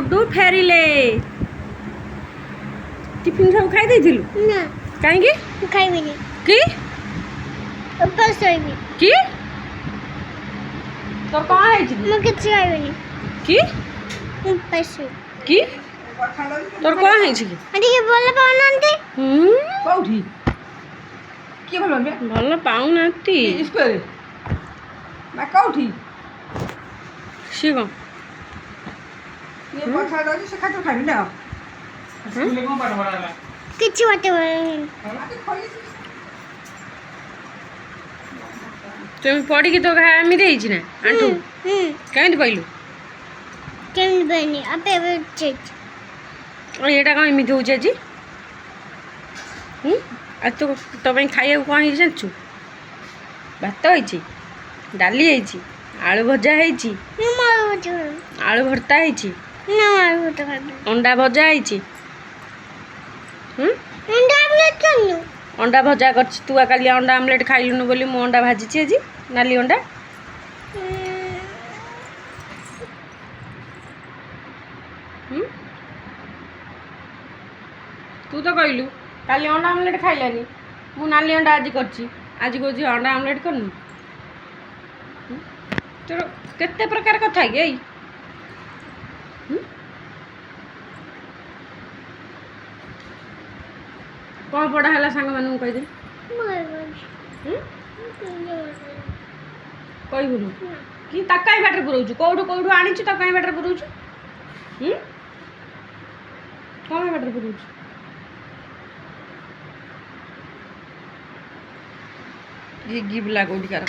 गुडू फेरिले tiffin सब खाई देथिलु ना काहेकि खाइबिनी की ऊपर सोइबी की तोर कौन है जी मैं किसी खाइबिनी की ऊपर सोइबी की तोर कौन है जी अरे ये बोले पाउनांती कौठी किए भल बे भल पाउनांती स्क्वायर ना कौठी सी कौन ये पछा दो से खातो खाबी ना स्कूल को पाठ पढ़ाला किसी बातें बोले तुम पढ़ी की तो घामी देइछि ना आंटू काहे पइलु केम बनी अपे चेच और एटा कौन एमिति होउछि जी आज तो तब खाइबा कौन है जानछु भात होइछि डाली होइछि आलू भजा होइछि ना मारो बच्चों आलू भर्ता होइछि ना मारो बच्चों खाइबी अंडा भजा होइछि अंडा आमलेट खानु अंडा भजा करछि तू काली अंडा आमलेट खाइलुनु बोली मु अंडा भाजिछि आज नाली अंडा तू तो कहलु काली अंडा आमलेट खाइलानी मु नाली अंडा आज करछि आज कोछि अंडा आमलेट करनु तोर केते प्रकार कथा गई कौन पढ़ा है सांग मान कह दे कहबुनु कि तकाई बाटर पुरौछु कौठू कौठू आनिछु तकाई बाटर पुरौछु कौन बाटर पुरौछु ये गिबला कोठी कर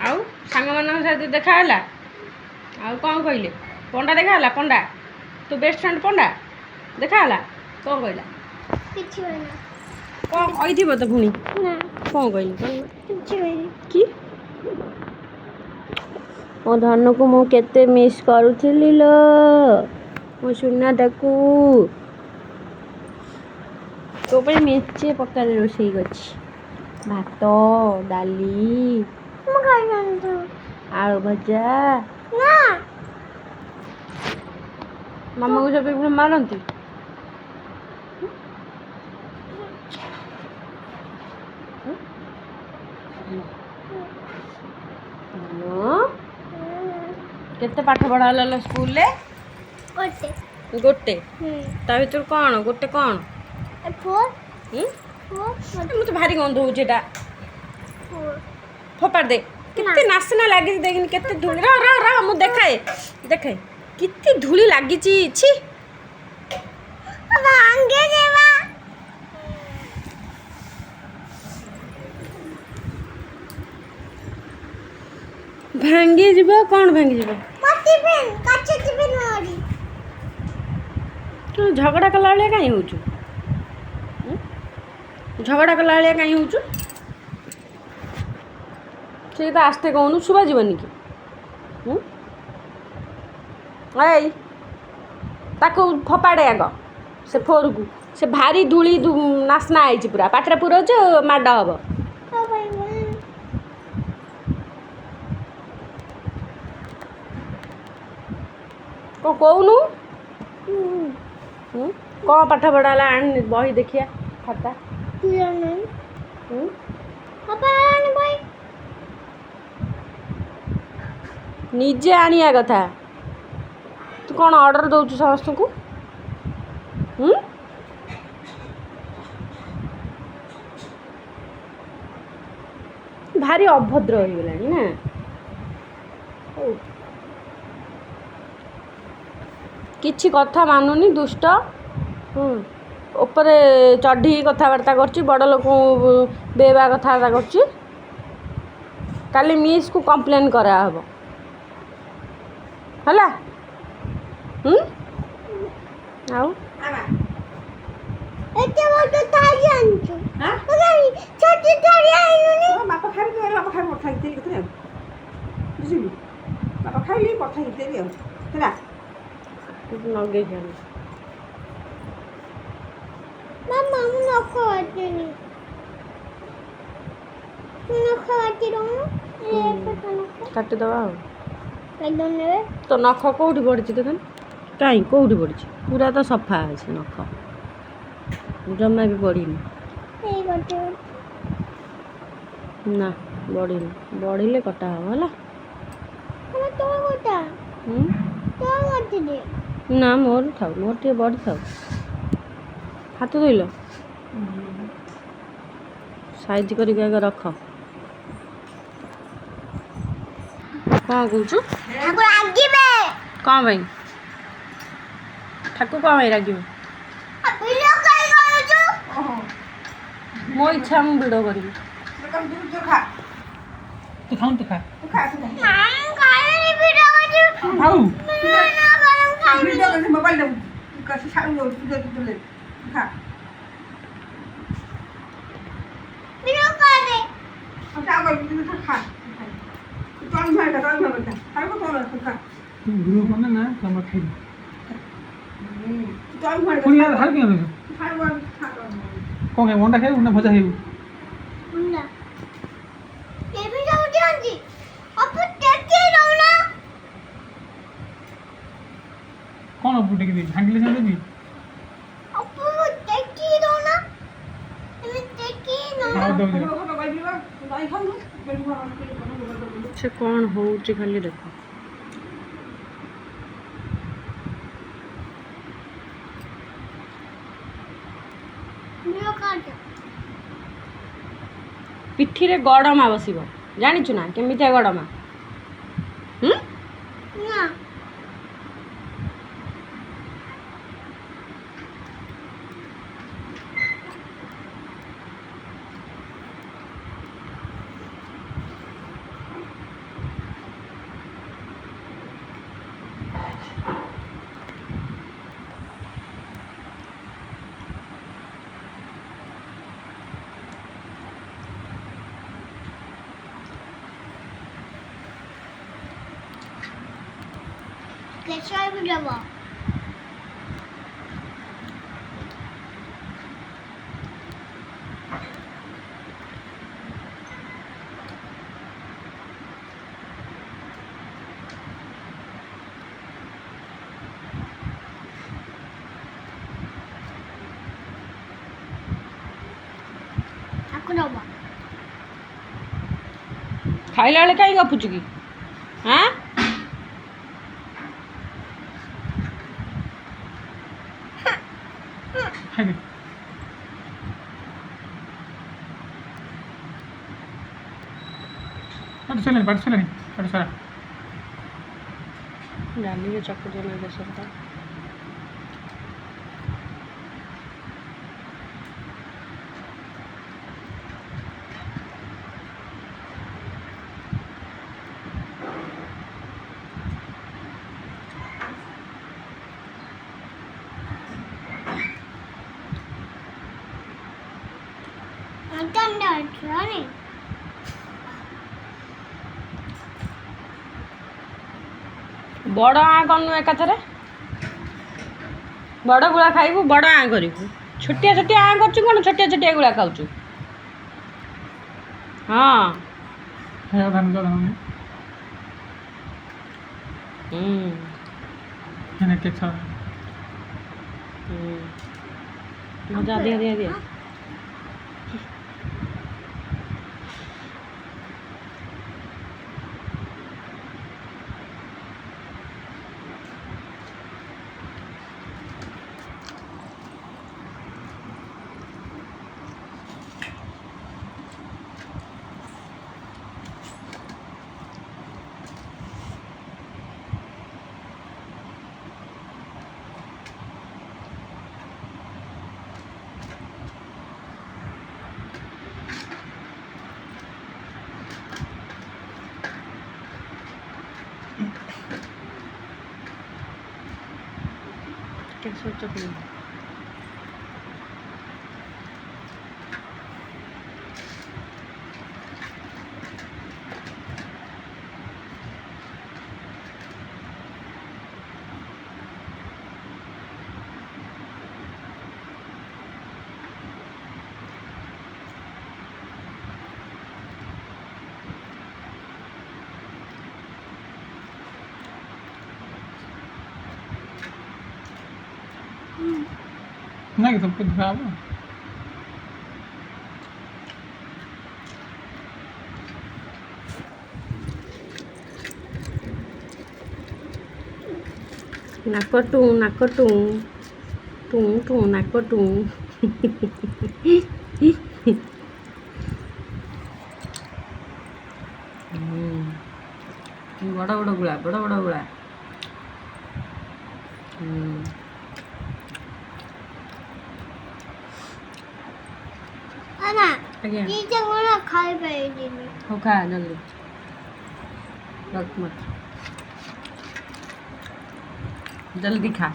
आउ सांग मान साथ देखा हला आउ कौन कहले पंडा देखा हला पंडा तू बेस्ट फ्रेंड पंडा देखा हला कौन कहला किसी बना कौन कहिथिबो तो पुणी ना कौन कहली किसी बनी कि मो धन को मु केते मिस करूथिली लो मो सुना ताकू तो पे मेचे प्रकार रोषेई करछि भात डाली मैं खाई जानता आलू भजा ना मामा को सब मारती केते पाठ पढ़ा स्कूल रे कोटे गोटे ता भीतर कौन गोटे कौन फोर मत भारी गंध होउछ एटा फोपाड़ दे कितने नासना लागी देखिन केते धूଳି रा रा रा मु देखाए देखाए कितनी धूଳି लागी छी भांगे देवा भांगी जीव कौन भांगी जीव मती पेन काचे टिफिन वाली तू झगड़ा कला बेले कहीं होचु झगड़ा कला बेले कहीं होचु से तो आस्ते कहूनु शुभा जीवनी की ऐ ताको फपाड़े आग से फोर को से भारी धूली नासना आई पूरा पाटरे पुरौच माड हम कौन कहूनु कौन पाठ पढ़ाला आन बही देखिया खाता निजे आनिया कथा तू कौन ऑर्डर दौचु समस्त को भारी अभद्र हो गलानी ना किछि कथा मानुनी दुष्ट ऊपर चढ़ी कथबार्ता करछि बड़ लोक बेबा कथबार्ता करछि काली मिस को कंप्लेन करा हबो हला आउ एते बड़ ताजी आनछु हां पगारी छोटी ताजी आइनुनी बापा खाई दे केते बुझिलु बापा खाइली पठाई देबी होला नगे जानी मामा मु नको आतेनी ନଖ କାଟି ଦଉନୁ କାଟିଦେବା ଆଉ একদম নেবে ତୋ ନଖ କେଉଁଠି ପଡ଼ିଛି ଦେଖନି କାହିଁ କେଉଁଠି ପଡ଼ିଛି ପୁରା ତ ସଫା ଅଛି ନଖ ଜମା ବି ପଡ଼ିନି এই করতে ନା ବଢ଼ିନି ବଢ଼ିଲେ କଟା ହେବ ହେଲା আমার তোর কথা ହୁଁ তোর করতে দে ନା ମୋର ଥାଉ ମୋର ଟିକେ ବଢ଼ିଥାଉ ହାତ ଧୋଇଲ ସାଇଜ୍ କରିକି ଆଗ ରଖ କ'ଣ କହୁଛୁ ঠাকুর রাগিবে କ'ଣ ପାଇଁ ଠାକୁ କ'ଣ ପାଇଁ ରାଗିବ ভিডিও কল করছো ଓହୋ ମୋ ଇଚ୍ଛା ମୁଁ ଭିଡ଼ିଓ କରିବି ତୁ ଖା ତୁ ଖାଉନୁ ତୁ ଖା ତୁ ଖା ତୁ ଖା নাম কারে ভিডিও করছো ଖାଉ না গরম খাই ଭିଡ଼ିଓ କରି ମୋବାଇଲ ଦେବୁ ତୁ କାଶ ଛାଡ଼ୁ ତୁ ଲେ ତୁ ଖା ভিডিও করে ଆଉ ତା କରି ତୁ ଖା ତୁ ତଳି ମାର କଥା ଖାଇବ କ'ଣ ତୁ ଖା ଗୁରୁ ମାନେ ନା ତମର ଖାଇବି ତୁ ତଳି ମାର ପୁଣି ହାଲ କେମିତି ଦେବୁ ଖାଇବ ଖା କ'ଣ ଖାଇବୁ ଅଣ୍ଡା ଖାଇବୁ ନା ଭଜା ଖାଇବୁ না এই ভিডিও করতে আনছি আপু টেকে দাও না କ'ଣ ବୁଟିକି ଦେବି ଭାଙ୍ଗିଲେ ସେମିତି ଦେବି আপু টেকে দাও না তুমি টেকে দাও ହଉ ଦେଉଛି ଦହି ଖାଉନୁ ସେ କ'ଣ ହେଉଛି ଖାଲି ଦେଖ ভিডিও কাটে ପିଠିରେ ଗଡ଼ମା ବସିବ ଜାଣିଛୁ ନା କେମିତିଆ ଗଡ଼ମା না কেশর ভিডিও ঠাকুর বাবা ଖାଇଲା ବେଳେ କାହିଁ ଗପୁଛୁ କି ହାଁ ଖାଇଦେ ପାଠ ସରିଲାଣି ପାଠ ସାରା ଡାଲିରେ ଚକୁଟି ନା ବେସରଟା ঠান্ডা হচ্ছে অনেক ବଡ଼ ଆଁ କରୁନୁ ଏକାଥରେ ବଡ଼ ଗୁଳା ଖାଇବୁ ବଡ଼ ଆଁ କରିବୁ ଛୋଟିଆ ଛୋଟିଆ ଆଁ କରୁଛୁ କ'ଣ ଛୋଟିଆ ଛୋଟିଆ ଗୁଳା ଖାଉଛୁ ହଁ ଖାଇବା ଧାନ ଧାନ ହେନେ କେଛ ମଜା ଦିଅ ଦିଅ ଦିଅ କେଶର ଚକୁଳି ना कि सबको खराब है ନାକ ଟୁଁ ନାକ ଟୁଁ ଟୁଁ ଟୁଁ ନାକ ଟୁଁ ବଡ଼ ବଡ଼ ଗୁଳା ବଡ଼ ବଡ଼ ଗୁଳା ମାମା ଆଜ୍ଞା ଦିଟା ଗୁଣ ଖାଇପାରିଲିନି। ହଉ ଖା ଜଲ୍ଦି ରଖ ମତ ଜଲ୍ଦି ଖା